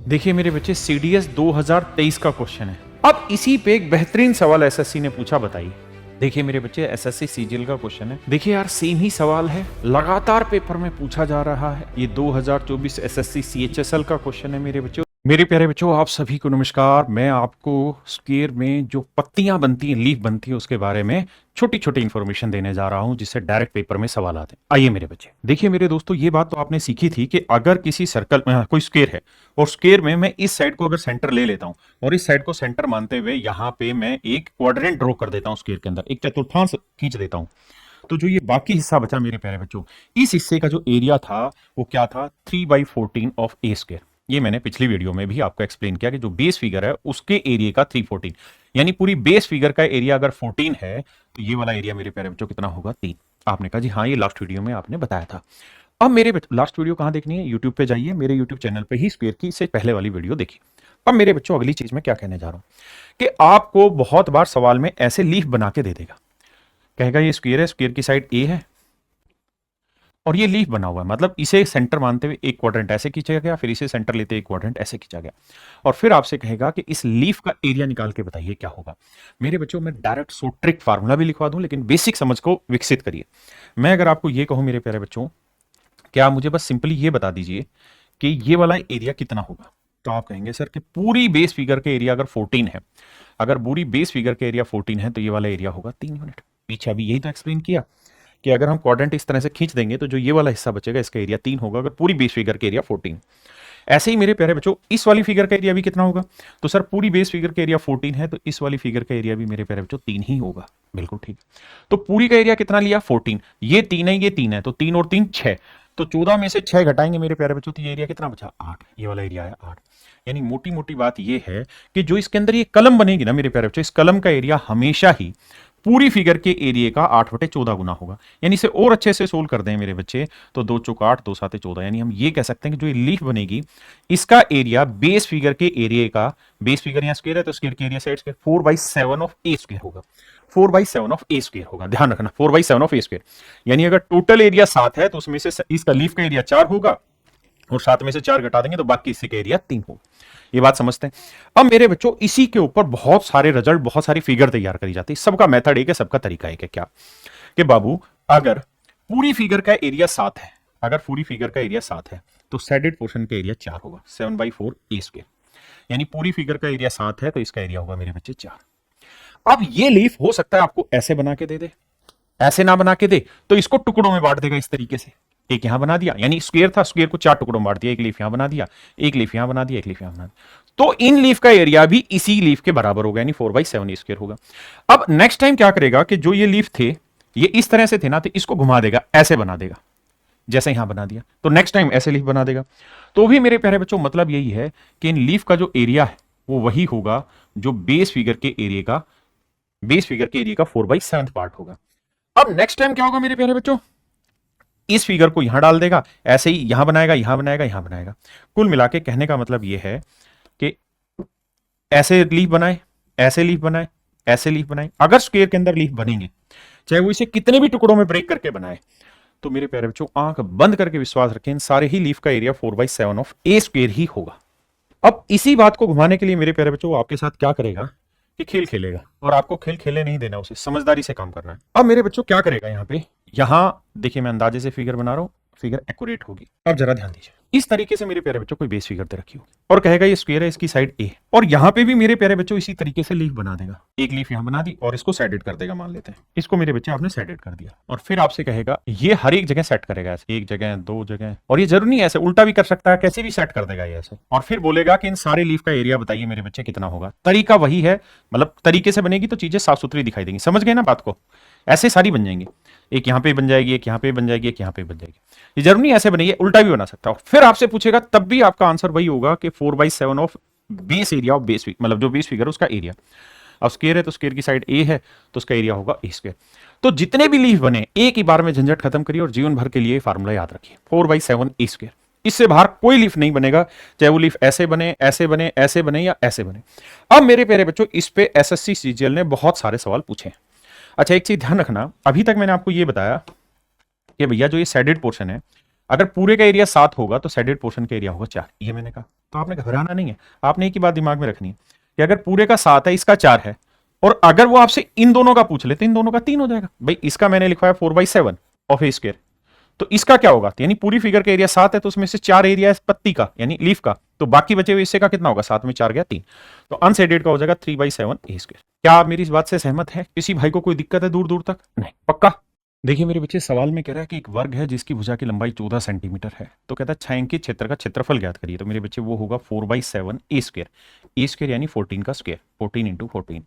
देखिए मेरे बच्चे, सीडीएस 2023 का क्वेश्चन है। अब इसी पे एक बेहतरीन सवाल एसएससी ने पूछा, बताइए। देखिए मेरे बच्चे, एसएससी सीजीएल का क्वेश्चन है। देखिए यार, सेम ही सवाल है, लगातार पेपर में पूछा जा रहा है। ये 2024 एसएससी सीएचएसएल का क्वेश्चन है मेरे बच्चों। मेरे प्यारे बच्चों, आप सभी को नमस्कार। मैं आपको स्क्वायर में जो पत्तियां बनती हैं, लीफ बनती है, उसके बारे में छोटी छोटी इंफॉर्मेशन देने जा रहा हूं, जिससे डायरेक्ट पेपर में सवाल आते हैं। आइए मेरे बच्चे, देखिए मेरे दोस्तों, ये बात तो आपने सीखी थी कि अगर किसी सर्कल में कोई स्क्वायर है और स्क्वायर में मैं इस साइड को अगर सेंटर ले लेता हूं और इस साइड को सेंटर मानते हुए यहां पे मैं एक क्वाड्रेंट ड्रॉ कर देता हूं, स्क्वायर के अंदर एक चतुर्थांश खींच देता हूं, तो जो ये बाकी हिस्सा बचा मेरे प्यारे बच्चों, इस हिस्से का जो एरिया था वो क्या था, 3/14 ऑफ ए स्क्वायर। ये मैंने पिछली वीडियो में भी आपको एक्सप्लेन किया कि जो बेस फिगर है उसके एरिया का 314, यानी पूरी बेस फिगर का एरिया अगर 14 है तो ये वाला एरिया मेरे प्यारे बच्चों कितना होगा, 3। आपने कहा जी हाँ, ये लास्ट वीडियो में आपने बताया था। अब मेरे लास्ट वीडियो कहां देखनी है, यूट्यूब पे जाइए, मेरे यूट्यूब चैनल पे ही स्क्वायर की से पहले वाली वीडियो देखिए। अब मेरे बच्चों, अगली चीज मैं क्या कहने जा रहा हूं कि आपको बहुत बार सवाल में ऐसे लीफ बना के दे देगा, कहेगा ये स्क्वायर है, स्क्वायर की साइड ए है और ये लीफ बना हुआ है, मतलब इसे सेंटर मानते हुए एक क्वाड्रेंट ऐसे खींचा गया, फिर इसे सेंटर लेते एक क्वाड्रेंट ऐसे खींचा गया, और फिर आपसे कहेगा कि इस लीफ का एरिया निकाल के बताइए क्या होगा। मेरे बच्चों, मैं डायरेक्ट सो ट्रिक फार्मूला भी लिखवा दूं, लेकिन बेसिक समझ को विकसित करिए। मैं अगर आपको ये कहूं मेरे प्यारे बच्चों, क्या मुझे बस सिंपली ये बता दीजिए कि ये वाला एरिया कितना होगा, तो आप कहेंगे सर कि पूरी बेस फिगर के एरिया अगर 14 है, अगर पूरी बेस फिगर के एरिया 14 है तो ये वाला एरिया होगा 3 यूनिट। पीछे अभी यही तो एक्सप्लेन किया कि अगर हम क्वाड्रेंट इस तरह से खींच देंगे तो जो ये वाला हिस्सा बचेगा इसका एरिया 3 होगा, अगर पूरी बेस फिगर के एरिया 14। ऐसे ही मेरे प्यारे बच्चों, इस वाली फिगर का एरिया भी कितना होगा, तो सर पूरी बेस फिगर का एरिया 14 है तो इस वाली फिगर का एरिया भी मेरे प्यारे बच्चों 3 ही होगा। बिल्कुल ठीक। तो पूरी का एरिया कितना लिया, 14। ये 3 है, ये 3 है, तो 3 और 3 6, तो 14 में से 6 घटाएंगे मेरे प्यारे बच्चों, तो ये एरिया कितना बचा, 8। ये वाला एरिया है 8। यानी मोटी मोटी बात ये है कि जो इसके अंदर ये कलम बनेगी ना मेरे प्यारे बच्चों, इस कलम का एरिया हमेशा ही पूरी फिगर के एरिया का 8/14 गुना होगा। यानी इसे और अच्छे से सोल्व कर दें मेरे बच्चे, तो 2 चौक 8, 2 7 14, यानी हम ये कह सकते हैं कि जो ये लीफ बनेगी इसका एरिया बेस फिगर के एरिया का, बेस फिगर यहाँ स्क्वायर है तो स्क्वायर के area side square 4/7 of a square होगा। 4/7 ऑफ ए स्क्वायर होगा, ध्यान रखना, 4/7 ऑफ ए स्क्वायर। यानी अगर टोटल एरिया 7 है तो उसमें से इसका लीफ का एरिया 4 होगा और 7 में से 4 घटा देंगे तो बाकी इससे का एरिया 3 होगा। ये बात समझते हैं। अब मेरे बच्चों, इसी के ऊपर बहुत सारे रिजल्ट, बहुत सारी फिगर तैयार करी जाती है। सबका मेथड एक है, सबका तरीका एक है। क्या कि बाबू, अगर पूरी फिगर का एरिया 7 है, अगर पूरी फिगर का एरिया 7 है तो सैडेड पोर्शन का एरिया 4 होगा, 7/4 ए स्क्वायर। यानी पूरी फिगर का एरिया 7 है तो इसका एरिया होगा मेरे बच्चे 4। अब ये लीफ हो सकता है आपको ऐसे बना के दे दे, ऐसे ना बना के दे तो इसको टुकड़ों में बांट देगा इस तरीके से। एक यहां बना दिया, यानी स्क्वायर था, स्क्वायर को 4 टुकड़ों में बांट दिया, एक लीफ यहां बना दिया, एक लीफ यहां बना दिया, एक लीफ यहां बना दिया, तो इन लीफ का एरिया भी इसी लीफ के बराबर होगा, यानी 4/7 ए स्क्वायर होगा। अब नेक्स्ट टाइम क्या करेगा कि जो ये लीफ थे, ये इस तरह से थे ना, तो इसको घुमा देगा, ऐसे बना देगा, जैसे यहां बना दिया, तो नेक्स्ट टाइम ऐसे लीफ बना देगा। तो भी मेरे प्यारे बच्चों, मतलब यही है कि इन लीफ का जो एरिया है वो वही होगा जो बेस फिगर के एरिया का, बेस फिगर के एरिया का 4/7 पार्ट होगा। अब नेक्स्ट टाइम क्या होगा मेरे प्यारे बच्चों, इस फिगर को यहां डाल देगा, ऐसे ही यहां बनाएगा, यहां बनाएगा, यहां बनाएगा। कुल मिला के कहने का मतलब यह है कि ऐसे लीफ बनाए, ऐसे लीफ बनाए, ऐसे लीफ बनाए। अगर स्क्वायर के अंदर लीफ बनेंगे, चाहे वो इसे कितने भी टुकड़ों में ब्रेक करके बनाए, तो मेरे प्यारे बच्चों आंख बंद करके विश्वास रखें, इन सारे ही लीफ का एरिया 4/7 ऑफ ए स्क्वायर ही होगा। अब इसी बात को घुमाने के लिए मेरे प्यारे बच्चों, आपके साथ क्या करेगा कि खेल खेलेगा, और आपको खेल खेलने नहीं देना, उसे समझदारी से काम करना है। अब मेरे बच्चों क्या करेगा, यहां पे, यहां देखिए मैं अंदाजे से फिगर बना रहा हूं, फिगर एक्यूरेट होगी। अब जरा ध्यान दीजिए, इस तरीके से मेरे प्यारे बच्चों कोई बेस फिगर दे रखी होगी और कहेगा ये स्क्वायर है, इसकी साइड ए, और यहां पे भी मेरे प्यारे बच्चों इसी तरीके से लीफ बना देगा। एक लीफ यहां बना दी और इसको सेडेड कर देगा, मान लेते हैं इसको मेरे बच्चे आपने सेडेड कर दिया, और फिर आपसे कहेगा ये हर एक जगह सेट करेगा, ऐसे एक जगह, 2 जगह, और ये जरूरी नहीं है ऐसे, उल्टा भी कर सकता है, कैसे भी सेट कर देगा ये ऐसे, और फिर बोलेगा कि इन सारे लीफ का एरिया बताइए मेरे बच्चे कितना होगा। तरीका वही है, मतलब तरीके से बनेगी तो चीजें साफ सुथरी दिखाई देंगी। समझ गए ना बात को, ऐसे सारी बन जाएंगी, एक यहां पे बन जाएगी, एक यहां पे बन जाएगी, एक यहां पे बन जाएगी। ये जरूर नहीं ऐसे बनेगी, उल्टा भी बना सकता हूं। फिर आपसे पूछेगा, तब भी आपका आंसर वही होगा कि 4/7 of base area of base, मतलब जो बेस फिगर उसका एरिया। अब स्क्वायर है तो स्क्वायर की साइड ए है तो उसका एरिया होगा ए स्क्वायर। तो जितने भी लीफ बने, एक ही बार में झंझट खत्म करिए और जीवन भर के लिए फार्मूला याद रखिए, 4/7 ए स्क्वायर। इससे बाहर कोई लीफ नहीं बनेगा, चाहे वो लीफ ऐसे बने, ऐसे बने, ऐसे बने या ऐसे बने। अब मेरे प्यारे बच्चों, इस पे एसएससी सीजीएल ने बहुत सारे सवाल पूछे। अच्छा, एक चीज ध्यान रखना, अभी तक मैंने आपको ये बताया कि भैया जो ये सैडेड पोर्शन है, अगर पूरे का एरिया 7 होगा तो सैडेड पोर्शन का एरिया होगा 4, ये मैंने कहा। तो आपने घबराना नहीं है, आपने एक ही बात दिमाग में रखनी है कि अगर पूरे का 7 है, इसका 4 है, और अगर वो आपसे इन दोनों का पूछ ले तो इन दोनों का 3 हो जाएगा। भाई इसका मैंने लिखा है 4/7 ऑफ ए स्क्वायर, तो इसका क्या होगा, यानी पूरी फिगर का एरिया 7 है, तो उसमें से 4 एरिया है पत्ती का यानी लीफ का, तो बाकी बचे हुए हिस्से का कितना होगा, 7 में 4 गया 3, तो अनशेडेड का हो जाएगा 3/7 ए स्क्वायर। क्या आप मेरी इस बात से सहमत है? किसी भाई को कोई दिक्कत है दूर दूर तक? नहीं, पक्का। देखिए मेरे बच्चे, सवाल में कह रहा है कि एक वर्ग है जिसकी भुजा की लंबाई 14 सेंटीमीटर है, तो कहता है छायांकित क्षेत्र का क्षेत्रफल ज्ञात करिए। तो मेरे बच्चे वो होगा 4/7 ए स्क्वायर, ए स्क्वायर यानी 14 का स्क्वायर, 14 इंटू 14,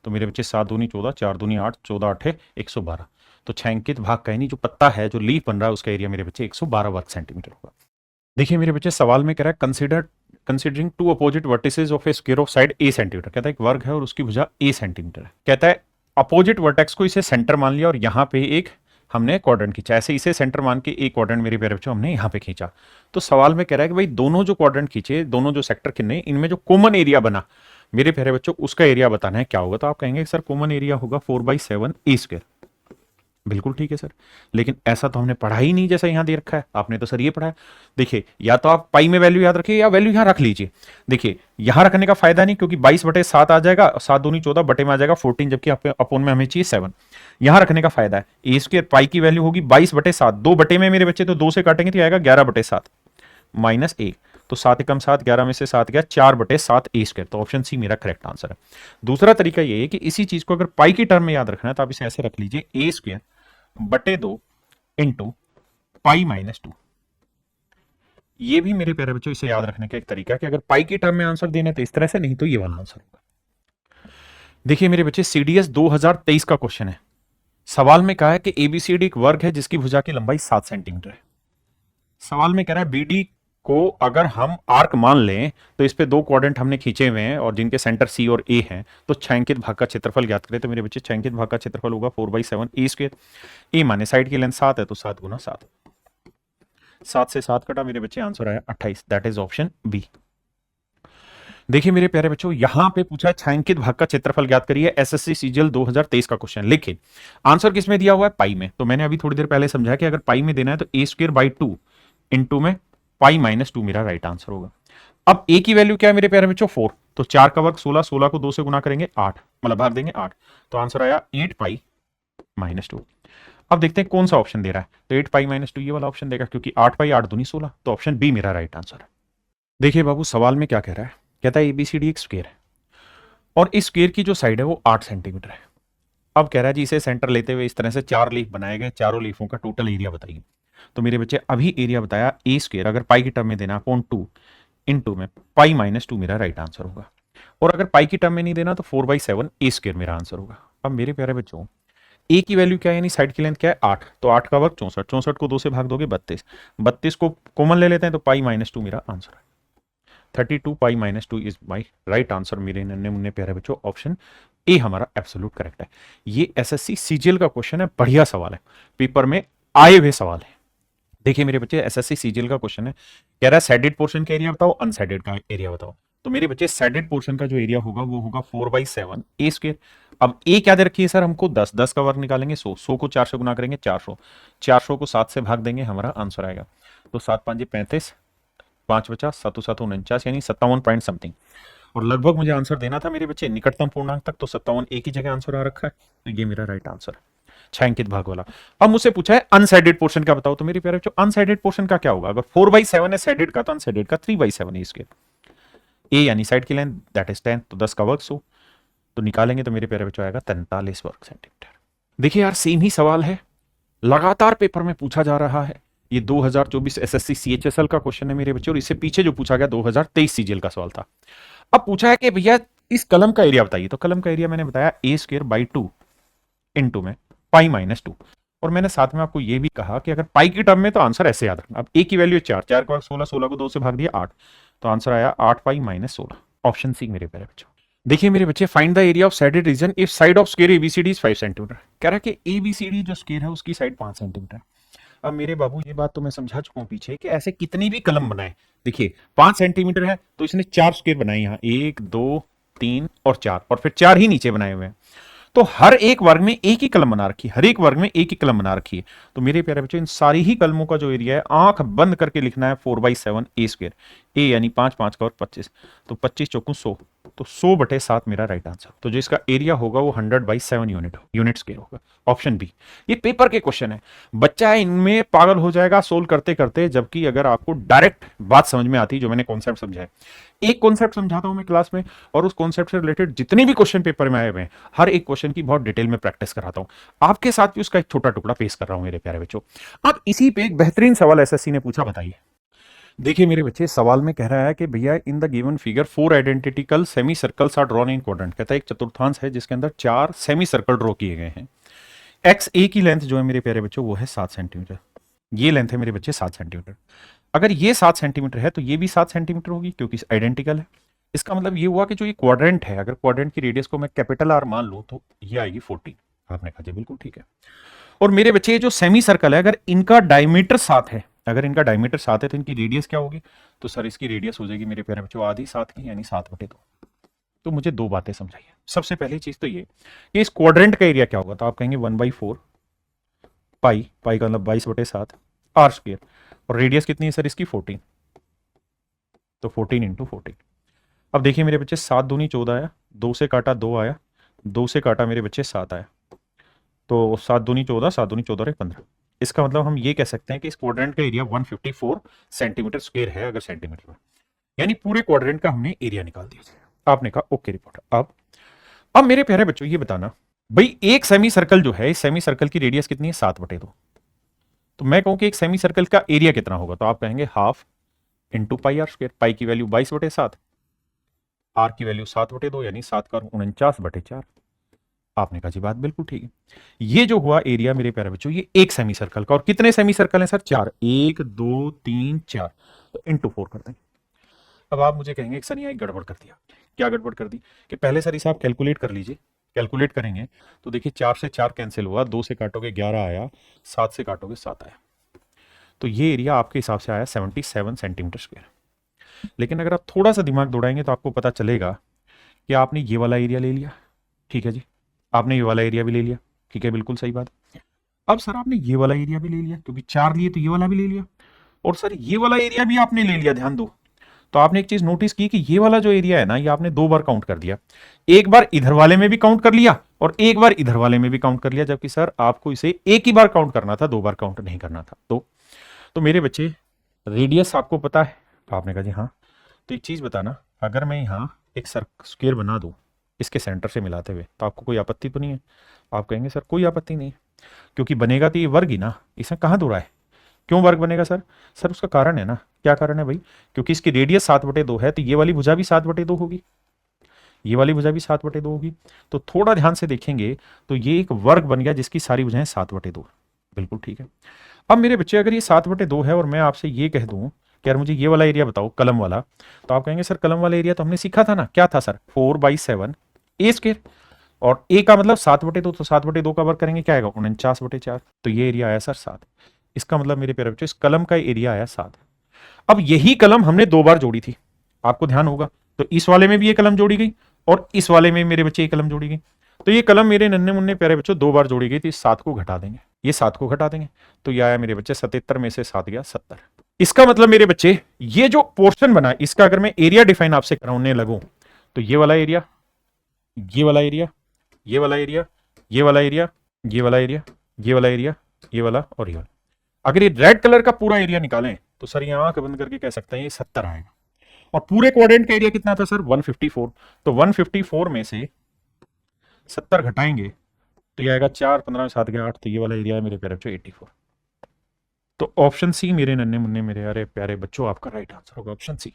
तो मेरे बच्चे 7 दूनी 14, 4 दूनी 8, 14 8 112, तो छायांकित भाग का यानी जो पत्ता है, जो लीफ बन रहा है, उसका एरिया मेरे बच्चे 112 वर्ग सेंटीमीटर होगा। देखिए मेरे बच्चे, सवाल में कह रहा है considering two opposite vertices of a square of side a centimetre, कहता है एक वर्ग है और उसकी भुजा ए सेंटीमीटर है, कहता है अपोजिट वर्टेक्स को इसे सेंटर मान लिया और यहाँ पे एक हमने क्वाड्रेंट खींचा, ऐसे इसे सेंटर मान के एक क्वाड्रेंट मेरे प्यारे बच्चों हमने यहाँ पे खींचा। तो सवाल में कह रहा है कि भाई दोनों जो क्वाड्रेंट खींचे, दोनों जो सेक्टर खिने, इनमें जो कॉमन एरिया बना मेरे प्यारे बच्चों, उसका एरिया बताना है क्या होगा। तो आप कहेंगे सर कॉमन एरिया होगा 4/7 ए स्क्वायर। बिल्कुल ठीक है सर, लेकिन ऐसा तो हमने पढ़ा ही नहीं जैसा यहां दे रखा है। आपने तो सर ये पढ़ा है, देखिए या तो आप पाई में वैल्यू याद रखिए या वैल्यू यहां रख लीजिए। देखिए यहां रखने का फायदा नहीं, क्योंकि 22/7 आ जाएगा, 7 दूनी 14, बटे में आ जाएगा 14, जबकि अपोन में हमें चाहिए 7। यहां रखने का फायदा है, ए स्क्वायर पाई की वैल्यू होगी 22/7, 2 बटे में मेरे बच्चे तो 2 से काटेंगे तो आएगा 11/7 माइनस ए, तो 7 एकम 7, 11 में से 7 गया 4/7 ए स्क्वायर, तो ऑप्शन सी मेरा करेक्ट आंसर है। दूसरा तरीका ये है कि इसी चीज को अगर पाई की टर्म में याद रखना है तो आप इसे ऐसे रख लीजिए, ए स्क्वायर बटे 2 इंटू पाई माइनस 2। ये भी मेरे प्यारे बच्चों इसे याद रखने का एक तरीका है कि अगर पाई की टर्म में आंसर देना तो इस तरह से, नहीं तो ये वाला आंसर होगा। देखिए मेरे बच्चे, सीडीएस 2023 का क्वेश्चन है। सवाल में कहा है कि एबीसीडी एक वर्ग है जिसकी भुजा की लंबाई 7 सेंटीमीटर है। सवाल में कह रहा है बीडी को अगर हम आर्क मान लें तो इस पे 2 क्वाड्रेंट हमने खींचे हुए हैं और जिनके सेंटर सी और ए हैं, तो छायांकित भाग का क्षेत्रफल ज्ञात करें। तो मेरे बच्चे छायांकित भाग का क्षेत्रफल होगा 4/7 ए स्क्वायर। ए माने साइड की लेंथ 7 है, तो 7 गुना 7, 7 से 7 कटा, मेरे बच्चे आंसर आया 28, दैट इज ऑप्शन बी। देखिए मेरे प्यारे बच्चों, यहां पे पूछा है छायांकित भाग का क्षेत्रफल ज्ञात करिए, एसएससी सीजीएल 2023 का क्वेश्चन। लेकिन आंसर किसमें दिया हुआ है, पाई में। तो मैंने अभी थोड़ी देर पहले समझा कि अगर पाई में देना है तो ए स्क्वायर बाई 2 इंटू में पाई माइनस 2 मेरा राइट आंसर होगा। अब ए की वैल्यू क्या है मेरे प्यारे बच्चों, 4, तो 4 का वर्ग 16, 16 को 2 से गुना करेंगे 8, मतलब भाग देंगे 8, तो आंसर आया 8 पाई माइनस 2। अब देखते हैं कौन सा ऑप्शन दे रहा है, तो 8 पाई माइनस 2 ये वाला ऑप्शन देगा, क्योंकि 8 पाई 8 दूनी 16, तो ऑप्शन बी मेरा राइट आंसर है। देखिए बाबू, सवाल में क्या कह रहा है, कहता है एबीसीडी एक स्क्वायर है और इस स्क्वायर की जो साइड है वो 8 सेंटीमीटर है। अब कह रहा है जी इसे सेंटर लेते हुए इस तरह से 4 लीफ बनाए गए, चारों लीफों का टोटल एरिया बताइए। तो मेरे बच्चे अभी एरिया बताया ए स्क्वायर, अगर पाई की टर्म में देना अपॉन 2 इंटू में पाई माइनस 2 मेरा राइट आंसर होगा, और अगर पाई की टर्म में नहीं देना तो 4/7 ए स्क्वायर मेरा आंसर होगा। अब मेरे प्यारे बच्चों, ए की वैल्यू क्या है, यानी साइड की लेंथ क्या है 8, तो 8 का वर्ग 64, 64 को 2 से भाग दोगे 32, 32 को कॉमन ले लेते हैं तो पाई माइनस 2 मेरा आंसर है। 32 pi minus 2 is my right answer. मेरे नन्हे मुन्ने प्यारे बच्चों, ऑप्शन ए हमारा एब्सोल्यूट करेक्ट है। ये एसएससी सीजीएल का क्वेश्चन है, बढ़िया सवाल है, पेपर में आए हुए सवाल है। देखिए मेरे बच्चे, एसएससी सीजीएल का क्वेश्चन है, कह रहा है सैडेड पोर्शन का एरिया बताओ, अनसैडेड का एरिया बताओ। तो मेरे बच्चे सैडेड पोर्शन का जो एरिया होगा वो होगा 4/7 ए स्क्वायर। अब ए क्या दे रखी है सर हमको, 10, 10 का वर्ग निकालेंगे 100, 100 को 4 से गुना करेंगे 400, 400 को 7 से भाग देंगे, हमारा आंसर आएगा। तो 7 5 35, 5 बचा, 7 7 49, यानी 57 पॉइंट समथिंग। और लगभग मुझे आंसर देना था मेरे बच्चे निकटतम पूर्णांक तक, तो 57 एक ही जगह आंसर आ रखा है, तो ये मेरा राइट आंसर है, छायांकित भाग वाला। अब मुझसे पूछा है अनसाइडेड पोर्शन का बताओ, तो मेरे प्यारे बच्चों अनसाइडेड पोर्शन का क्या होगा, अगर 4/7 है साइडेड का, तो अनसाइडेड का 3/7 है इसके। ए यानी साइड की लेंथ दैट इज 10, तो 10 का वर्ग 100, तो निकालेंगे तो मेरे प्यारे बच्चों आएगा 43 वर्ग सेंटीमीटर। देखिए यार, सेम ही सवाल है, लगातार पेपर में पूछा जा रहा है। ये 2024 एसएससी सीएचएसएल का क्वेश्चन है मेरे बच्चों, और इससे पीछे जो पूछा गया 2023 सीजीएल का सवाल था। अब पूछा है कि भैया इस कलम का एरिया बताइए, तो कलम का एरिया मैंने बताया ए स्क्वायर बाई 2 इंटू में पाई माइनस 2, और मैंने साथ में आपको ये भी कहा कि अगर पाई की टर्म में तो आंसर ऐसे याद रखना। अब ए की वैल्यू 4, 4 का 16, 16 को 2 से भाग दिया 8, तो आंसर आया 8 पाई माइनस 16, ऑप्शन सी मेरे प्यारे बच्चों। देखिए मेरे बच्चे, find the area of sided region if side of square ABCD is 5 centimetre. कह रहा है कि एबीसीडी जो स्क्वायर है उसकी साइड 5 सेंटीमीटर। अब मेरे बाबू ये बात तो मैं समझा चुका हूं पीछे कि ऐसे कितनी भी कलम बनाए, देखिए 5 सेंटीमीटर है तो इसने 4 स्क्वायर बनाए, यहाँ 1 2 3 और 4, और फिर 4 ही नीचे बनाए हुए हैं। तो हर एक वर्ग में एक ही कलम बना रखी है, हर एक वर्ग में एक ही कलम बना रखी है। तो मेरे प्यारे बच्चों इन सारी ही कलमों का जो एरिया है आंख बंद करके लिखना है 4/7 ए स्क्वायर। ए यानी 5 5 का और 25, तो 25 चौकू 100, तो 100/7 मेरा राइट आंसर। तो जो इसका एरिया होगा वो 100/7 यूनिट स्क्वायर होगा, ऑप्शन बी। ये पेपर के क्वेश्चन है, बच्चा इनमें पागल हो जाएगा सोल्व करते करते, जबकि अगर आपको डायरेक्ट बात समझ में आती, जो मैंने कॉन्सेप्ट समझा है, एक कॉन्सेप्ट समझाता हूं मैं क्लास में, और उस कॉन्सेप्ट से रिलेटेड जितने भी क्वेश्चन पेपर में आए हुए हैं हर एक क्वेश्चन की बहुत डिटेल में प्रैक्टिस कराता हूं, आपके साथ भी उसका एक छोटा टुकड़ा पेश कर रहा हूं मेरे प्यारे बच्चों। अब इसी पे एक बेहतरीन सवाल एसएससी ने पूछा, बताइए। देखिए मेरे बच्चे, सवाल में कह रहा है कि भैया in the given figure 4 identical semi circles are drawn in quadrant. कहता है एक चतुर्थांश है जिसके अंदर 4 सेमी सर्कल ड्रॉ किए गए हैं। एक्स ए की लेंथ जो है मेरे प्यारे बच्चों वो है 7 सेंटीमीटर, ये लेंथ है मेरे बच्चे 7 सेंटीमीटर। अगर ये 7 सेंटीमीटर है तो ये भी 7 सेंटीमीटर होगी क्योंकि आइडेंटिकल है। इसका मतलब ये हुआ कि जो ये क्वाड्रेंट है, अगर क्वाड्रेंट की रेडियस को मैं कैपिटल आर मान लूं तो ये आएगी 40। आपने कहा जी बिल्कुल ठीक है। और मेरे बच्चे ये जो सेमी सर्कल है, अगर इनका डायमीटर 7 है, अगर इनका डायमीटर 7 है तो इनकी रेडियस क्या होगी? तो सर इसकी रेडियस हो जाएगी मेरे प्यारे बच्चों आधी 7 की, यानी 7/2। तो मुझे दो बातें समझाइए। सबसे पहली चीज तो ये कि इस क्वाड्रेंट का एरिया क्या होगा, तो आप कहेंगे 1/4 पाई, पाई का मतलब 22/7 आर स्क्वायर, और रेडियस कितनी है सर इसकी 14, तो 14 × 14। अब देखिए मेरे बच्चे 7 दूनी 14 आया, 2 से काटा 2 आया, 2 से काटा मेरे बच्चे 7 आया, तो 7 दूनी 14, 7 दूनी 14 और 15। इसका मतलब हम ये कह सकते हैं कि इस क्वाड्रेंट का एरिया 154 सेंटीमीटर स्क्वायर है, अगर सेंटीमीटर में, यानी पूरे क्वाड्रेंट का हमने एरिया निकाल दिया। आपने कहा ओके रिपोर्ट। अब मेरे प्यारे बच्चों ये बताना, भाई एक सेमी सर्कल जो है, इस सेमी सर्कल की रेडियस कितनी है? 7/2। तो मैं कहूं कि एक सेमी सर्कल का एरिया कितना होगा, तो आप कहेंगे half into pi R square. Pi की वैल्यू 22/7, आर की वैल्यू 7/2, यानी 7 का 49/4। आपने कहा जी बात बिल्कुल ठीक है। ये जो हुआ एरिया मेरे प्यारे बच्चों, ये एक सेमी सर्कल का। और कितने सेमी सर्कल हैं सर? 4, 1 2 3 4, तो इंटू 4 कर देंगे। अब आप मुझे कहेंगे सर ये गड़बड़ कर दिया। क्या गड़बड़ कर दी? कि पहले सर इसे आप कैलकुलेट कर लीजिए। कैलकुलेट करेंगे तो देखिए 4 से 4 कैंसिल हुआ, 2 से काटोगे 11 आया, 7 से काटोगे 7 आया, तो ये एरिया आपके हिसाब से आया 77 सेंटीमीटर स्क्वायर। लेकिन अगर आप थोड़ा सा दिमाग दौड़ाएंगे तो आपको पता चलेगा कि आपने ये वाला एरिया ले लिया, ठीक है जी, आपने ये वाला एरिया भी ले लिया, ठीक है, बिल्कुल सही बात। अब सर आपने ये वाला एरिया भी ले लिया, क्योंकि 4 लिए तो ये वाला भी ले लिया, और सर ये वाला एरिया भी आपने ले लिया। ध्यान दो, तो आपने एक चीज नोटिस की कि ये वाला जो एरिया है ना, ये आपने 2 बार काउंट कर दिया। एक बार इधर वाले में भी काउंट कर लिया और एक बार इधर वाले में भी काउंट कर लिया, जबकि सर आपको इसे एक ही बार काउंट करना था, 2 बार काउंट नहीं करना था। तो मेरे बच्चे रेडियस आपको पता है? तो आपने कहा जी हाँ। तो एक चीज बताना, अगर मैं यहाँ एक स्क्वायर बना दूं इसके सेंटर से मिलाते हुए, तो आपको कोई आपत्ति तो नहीं है? आप कहेंगे सर कोई आपत्ति नहीं है, क्योंकि बनेगा तो ये वर्ग ही ना, इसमें कहाँ दो रहा है? क्यों वर्ग बनेगा सर? सर उसका कारण है ना। क्या कारण है भाई? क्योंकि इसकी रेडियस 7/2 है, तो ये वाली भुजा भी 7/2 होगी, ये वाली भुजा भी 7/2 होगी। तो थोड़ा ध्यान से देखेंगे तो ये एक वर्ग बन गया जिसकी सारी भुजाएं 7/2। बिल्कुल ठीक है। अब मेरे बच्चे अगर ये 7/2 है और मैं आपसे ये कह दूं कि यार मुझे ये वाला एरिया बताओ, कलम वाला, तो आप कहेंगे सर कलम वाला एरिया तो हमने सीखा था ना, क्या था सर? 4/7 ए स्क्वायर, और ए का मतलब 7/2, तो 7/2 का वर्ग करेंगे क्या आएगा? 49/4। तो ये एरिया आया सर 7। इसका मतलब मेरे प्यारे बच्चों इस कलम का एरिया आया 7। अब यही कलम हमने 2 बार जोड़ी थी, आपको ध्यान होगा, तो इस वाले में भी ये कलम जोड़ी गई और इस वाले में मेरे बच्चे ये कलम जोड़ी गई। तो ये कलम मेरे नन्हे मुन्ने प्यारे बच्चों 2 बार जोड़ी गई, तो इस 7 को घटा देंगे, ये 7 को घटा देंगे, तो ये आया मेरे बच्चे 77 में से 7 गया 70। इसका मतलब मेरे बच्चे ये जो पोर्शन बना, इसका अगर मैं एरिया डिफाइन आपसे कराने लगूं, तो ये वाला एरिया, ये वाला एरिया, ये वाला एरिया, ये वाला एरिया, ये वाला एरिया, ये वाला एरिया, ये वाला और ये वाला, अगर ये रेड कलर का पूरा एरिया निकालें तो सर ये आंख बंद करके कह सकते हैं ये 70 आएगा। और पूरे क्वाड्रेंट का एरिया कितना था सर? 154। तो 154 में से 70 घटाएंगे तो ये आएगा 4, 15 में 7 गया 8, तो ये वाला एरिया है मेरे प्यारे बच्चों 84। तो ऑप्शन सी मेरे नन्हे मुन्ने मेरे यारे प्यारे बच्चों आपका राइट आंसर होगा, ऑप्शन सी।